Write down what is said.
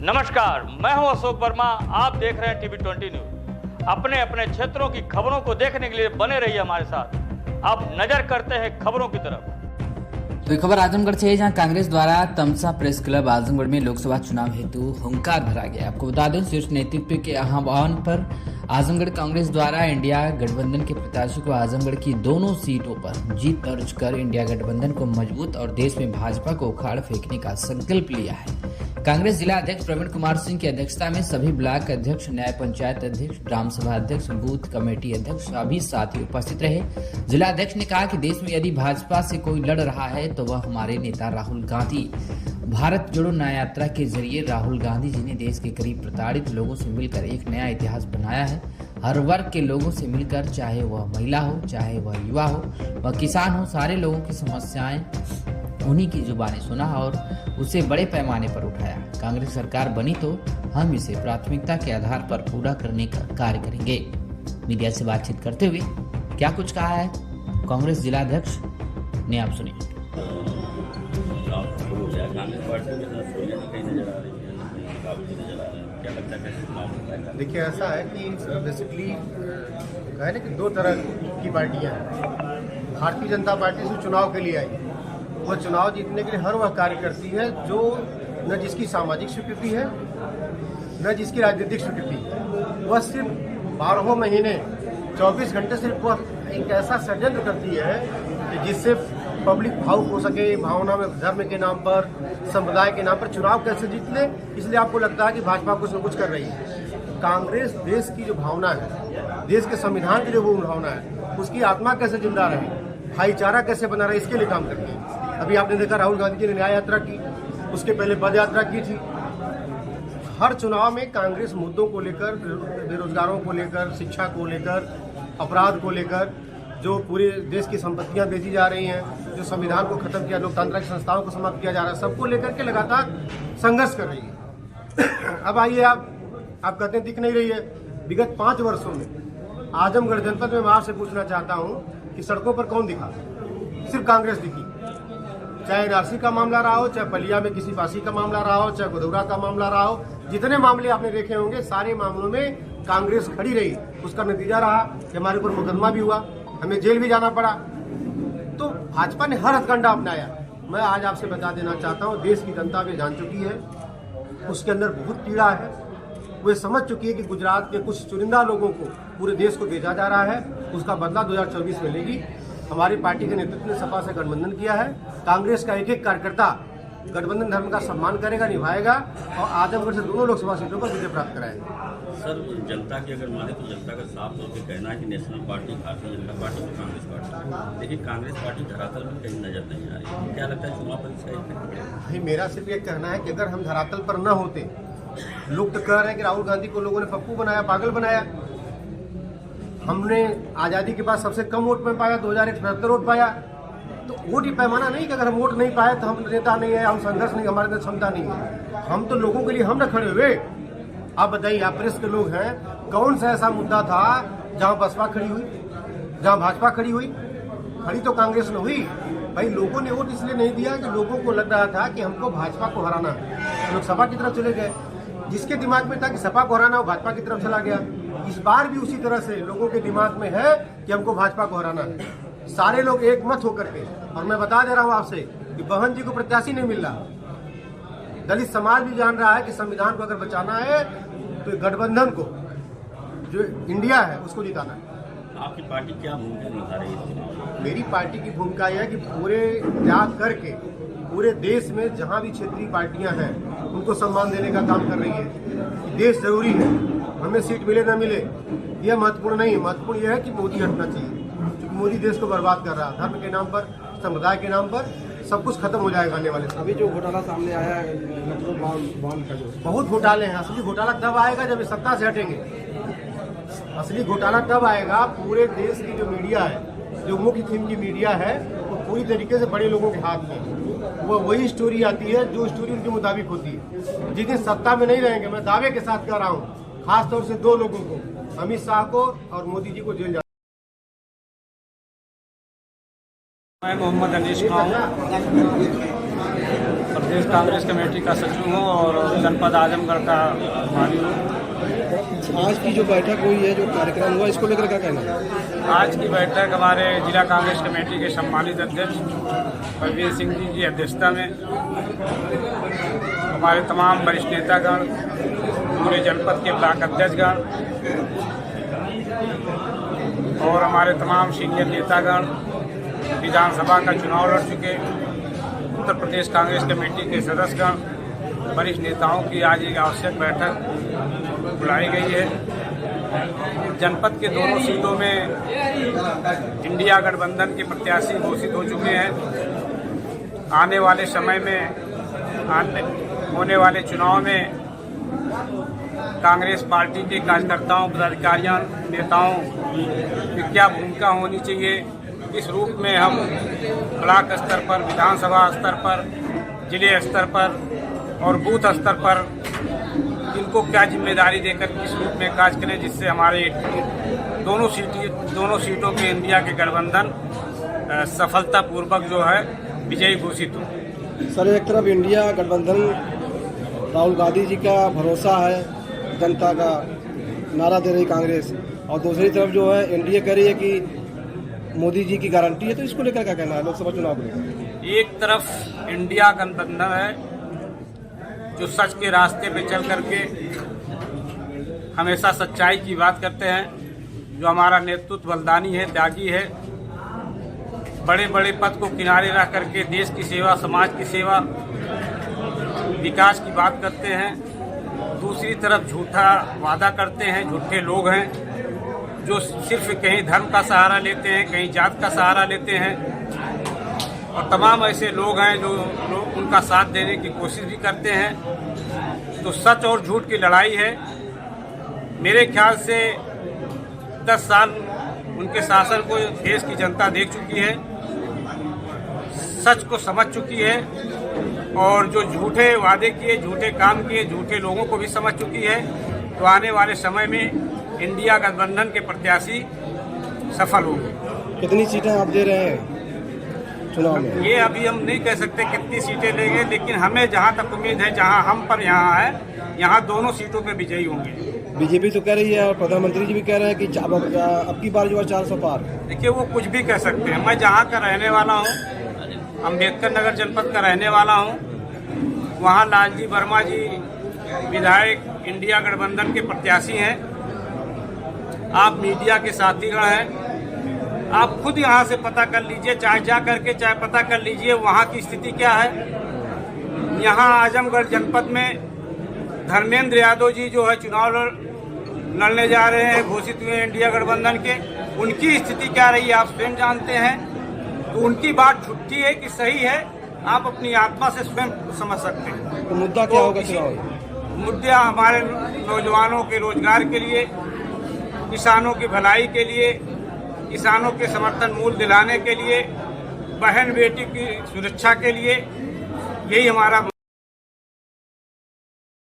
नमस्कार, मैं हूं अशोक वर्मा। आप देख रहे हैं टीवी 20 न्यूज। अपने अपने क्षेत्रों की खबरों को देखने के लिए बने रहिए हमारे साथ। अब नजर करते हैं खबरों की तरफ। तो खबर आजमगढ़ से है, जहां कांग्रेस द्वारा तमसा प्रेस क्लब आजमगढ़ में लोकसभा चुनाव हेतु हुंकार भरा गया। आपको बता दें, शीर्ष नेतृत्व के आह्वान पर आजमगढ़ कांग्रेस द्वारा इंडिया गठबंधन के प्रत्याशी को आजमगढ़ की दोनों सीटों पर जीत दर्ज कर इंडिया गठबंधन को मजबूत और देश में भाजपा को उखाड़ फेंकने का संकल्प लिया है। कांग्रेस जिला अध्यक्ष प्रवीण कुमार सिंह की अध्यक्षता में सभी ब्लॉक अध्यक्ष, न्याय पंचायत अध्यक्ष, ग्राम सभा अध्यक्ष, बूथ कमेटी अध्यक्ष सभी साथी उपस्थित रहे। जिला अध्यक्ष ने कहा कि देश में यदि भाजपा से कोई लड़ रहा है तो वह हमारे नेता राहुल गांधी। भारत जोड़ो न्याय यात्रा के जरिए राहुल गांधी जी ने देश के करीब प्रताड़ित लोगों से मिलकर एक नया इतिहास बनाया है। हर वर्ग के लोगों से मिलकर, चाहे वह महिला हो, चाहे वह युवा हो, वह किसान हो, सारे लोगों की समस्याएं उन्हीं की जुबानी सुना और उसे बड़े पैमाने पर उठाया। कांग्रेस सरकार बनी तो हम इसे प्राथमिकता के आधार पर पूरा करने का कार्य करेंगे। मीडिया से बातचीत करते हुए क्या कुछ कहा है कांग्रेस जिला अध्यक्ष ने, आप सुनिए। देखिए, ऐसा है कि बेसिकली कहे ना कि दो तरह की पार्टियां हैं। भारतीय जनता पार्टी से चुनाव के लिए आई, वह चुनाव जीतने के लिए हर वह कार्य करती है जो न जिसकी सामाजिक स्वीकृति है न जिसकी राजनीतिक स्वीकृति है। वह सिर्फ 12 महीने 24 घंटे सिर्फ वह एक ऐसा षड्यंत्र करती है कि जिससे पब्लिक भावुक हो सके, भावना में धर्म के नाम पर, संप्रदाय के नाम पर चुनाव कैसे जीत ले, इसलिए आपको लगता है कि भाजपा कुछ न कुछ कर रही है। कांग्रेस देश की जो भावना है, देश के संविधान की जो वो भावना है, उसकी आत्मा कैसे जिंदा रहे, भाईचारा कैसे बना रहे, इसके लिए काम करती है। अभी आपने देखा राहुल गांधी जी ने न्याय यात्रा की, उसके पहले पद यात्रा की थी। हर चुनाव में कांग्रेस मुद्दों को लेकर, बेरोजगारों को लेकर, शिक्षा को लेकर, अपराध को लेकर, जो पूरे देश की संपत्तियां बेची जा रही हैं, जो संविधान को खत्म किया, लोकतांत्रिक संस्थाओं को समाप्त किया जा रहा है, सबको लेकर के लगातार संघर्ष कर रही है। अब आइए, आप कहते हैं दिख नहीं रही है। विगत 5 वर्षों में आजमगढ़ जनपद में मैं आपसे पूछना चाहता हूँ कि सड़कों पर कौन दिखा? सिर्फ कांग्रेस दिखी। चाहे एनआरसी का मामला रहा हो, चाहे बलिया में किसी फांसी का मामला रहा हो, चाहे गोधौरा का मामला रहा हो, जितने मामले आपने देखे होंगे, सारे मामलों में कांग्रेस खड़ी रही। उसका नतीजा रहा कि हमारे ऊपर मुकदमा भी हुआ, हमें जेल भी जाना पड़ा। तो भाजपा ने हर हथकंडा अपनाया। मैं आज आपसे बता देना चाहता हूँ, देश की जनता भी जान चुकी है, उसके अंदर बहुत पीड़ा है। वो समझ चुकी है कि गुजरात के कुछ चुनिंदा लोगों को पूरे देश को बेचा जा रहा है, उसका बदला 2024 में लेगी। हमारी पार्टी के नेतृत्व ने सपा से गठबंधन किया है। कांग्रेस का एक एक कार्यकर्ता गठबंधन धर्म का सम्मान करेगा, निभाएगा और आजमगढ़ से दोनों लोकसभा सीटों पर विजय प्राप्त कराएगा। सर, जनता की अगर माने तो जनता का साफ तौर पर कहना है कि national party, Bharatiya Janata party और कांग्रेस पार्टी, लेकिन कांग्रेस पार्टी धरातल पर कहीं नजर नहीं आ रही। क्या लगता है चुनाव पर इसका इफेक्ट पड़ेगा? भाई, मेरा सिर्फ ये कहना है कि अगर हम धरातल पर न होते, लोग तो कह रहे हैं कि राहुल गांधी को लोगों ने पप्पू बनाया, पागल बनाया। हमने आजादी के बाद सबसे कम वोट में पाया, 2077 वोट पाया। तो वोट ही पैमाना नहीं कि अगर हम वोट नहीं पाए तो हम नेता नहीं है, हम संघर्ष नहीं, हमारे अंदर क्षमता नहीं है। हम तो लोगों के लिए हम न खड़े हुए। आप बताइए, आप प्रेस के लोग हैं, कौन सा ऐसा मुद्दा था जहां बसपा खड़ी हुई, जहां भाजपा खड़ी हुई? खड़ी तो कांग्रेस ने हुई। भाई, लोगों ने वोट इसलिए नहीं दिया कि लोगों को लग रहा था कि हमको भाजपा को हराना है। लोग सपा की तरफ चले गए। जिसके दिमाग में था कि सपा को हराना, वो भाजपा की तरफ चला गया। इस बार भी उसी तरह से लोगों के दिमाग में है कि हमको भाजपा को हराना है। सारे लोग एक मत होकर के, और मैं बता दे रहा हूं आपसे कि बहन जी को प्रत्याशी नहीं मिल रहा। दलित समाज भी जान रहा है कि संविधान को अगर बचाना है तो गठबंधन को, जो इंडिया है, उसको जिताना है। आपकी पार्टी क्या भूमिका निभा रही है? मेरी पार्टी की भूमिका यह है कि पूरे जा करके पूरे देश में जहां भी क्षेत्रीय पार्टियां हैं उनको सम्मान देने का काम कर रही है। देश जरूरी है, हमें सीट मिले न मिले यह महत्वपूर्ण नहीं है। महत्वपूर्ण यह है कि मोदी हटना चाहिए, क्योंकि मोदी देश को बर्बाद कर रहा है। धर्म के नाम पर, संप्रदाय के नाम पर सब कुछ खत्म हो जाएगा आने वाले समय। अभी जो घोटाला सामने आया है, बॉन्ड का, जो बहुत घोटाले हैं। असली घोटाला तब आएगा जब सत्ता से हटेंगे। असली घोटाला तब आएगा, पूरे देश की जो मीडिया है, जो मुख्य थीम की मीडिया है, वो पूरी तरीके से बड़े लोगों के हाथ में। वो वही स्टोरी आती है जो स्टोरी उनके मुताबिक होती है। जिस दिन सत्ता में नहीं रहेंगे, मैं दावे के साथ कह रहा हूँ, खासतौर से 2 लोगों को, अमित शाह को और मोदी जी को जेल जाना। मैं मोहम्मद अनीश खान प्रदेश कांग्रेस कमेटी का सचिव हूँ और जनपद आजमगढ़ का प्रभारी हूँ। आज की जो बैठक हुई है, जो कार्यक्रम हुआ, इसको लेकर क्या कहना है? आज की बैठक हमारे जिला कांग्रेस कमेटी के सम्मानित अध्यक्ष परवीन सिंह जी की अध्यक्षता में हमारे तमाम वरिष्ठ नेतागण, पूरे जनपद के ब्लॉक अध्यक्षगण और हमारे तमाम सीनियर नेतागण विधानसभा का चुनाव लड़ चुके उत्तर प्रदेश कांग्रेस कमेटी के सदस्यगण, वरिष्ठ नेताओं की आज एक आवश्यक बैठक बुलाई गई है। जनपद के दोनों सीटों में इंडिया गठबंधन के प्रत्याशी घोषित हो चुके हैं। आने वाले समय में होने वाले चुनाव में कांग्रेस पार्टी के कार्यकर्ताओं, पदाधिकारियों, नेताओं की क्या भूमिका होनी चाहिए, किस रूप में हम ब्लॉक स्तर पर, विधानसभा स्तर पर, जिले स्तर पर और बूथ स्तर पर इनको क्या जिम्मेदारी देकर किस रूप में कार्य करें, जिससे हमारे दोनों सीटों के इंडिया के गठबंधन सफलतापूर्वक जो है विजयी घोषित हो। सर, एक तरफ इंडिया गठबंधन राहुल गांधी जी का भरोसा है, जनता का नारा दे रही कांग्रेस, और दूसरी तरफ जो है एनडीए कह रही है कि मोदी जी की गारंटी है, तो इसको लेकर क्या कहना है लोकसभा चुनाव को लेकर? एक तरफ इंडिया गठबंधन है जो सच के रास्ते पे चल करके हमेशा सच्चाई की बात करते हैं, जो हमारा नेतृत्व बलिदानी है, त्यागी है, बड़े बड़े पद को किनारे रख करके देश की सेवा, समाज की सेवा, विकास की बात करते हैं। दूसरी तरफ झूठा वादा करते हैं, झूठे लोग हैं जो सिर्फ कहीं धर्म का सहारा लेते हैं, कहीं जात का सहारा लेते हैं, और तमाम ऐसे लोग हैं जो लोग उनका साथ देने की कोशिश भी करते हैं। तो सच और झूठ की लड़ाई है। मेरे ख्याल से 10 साल उनके शासन को देश की जनता देख चुकी है, सच को समझ चुकी है, और जो झूठे वादे किए, झूठे काम किए, झूठे लोगों को भी समझ चुकी है। तो आने वाले समय में इंडिया गठबंधन के प्रत्याशी सफल होंगे। कितनी सीटें आप दे रहे हैं चुनाव में? ये अभी हम नहीं कह सकते कितनी सीटें लेंगे, लेकिन हमें जहां तक उम्मीद है, जहां हम पर यहाँ है, यहाँ दोनों सीटों पे विजयी होंगे। बीजेपी तो कह रही है और प्रधानमंत्री जी भी कह रहे हैं कि अब की बार जो है 400 पार। देखिए, वो कुछ भी कह सकते हैं। मैं जहाँ का रहने वाला हूँ, अम्बेडकर नगर जनपद का रहने वाला हूँ, वहाँ लालजी वर्मा जी विधायक इंडिया गठबंधन के प्रत्याशी हैं। आप मीडिया के साथीगण हैं, आप खुद यहाँ से पता कर लीजिए, चाहे जा करके चाहे पता कर लीजिए वहाँ की स्थिति क्या है। यहाँ आजमगढ़ जनपद में धर्मेंद्र यादव जी जो है चुनाव लड़ने जा रहे हैं, घोषित हुए इंडिया गठबंधन के, उनकी स्थिति क्या रही है आप स्वयं जानते हैं। तो उनकी बात झूठी है कि सही है, आप अपनी आत्मा से स्वयं समझ सकते हैं। तो मुद्दा क्या होगा चुनाव? मुद्दा हमारे नौजवानों के रोजगार के लिए, किसानों की भलाई के लिए, किसानों के समर्थन मूल्य दिलाने के लिए, बहन बेटी की सुरक्षा के लिए, यही हमारा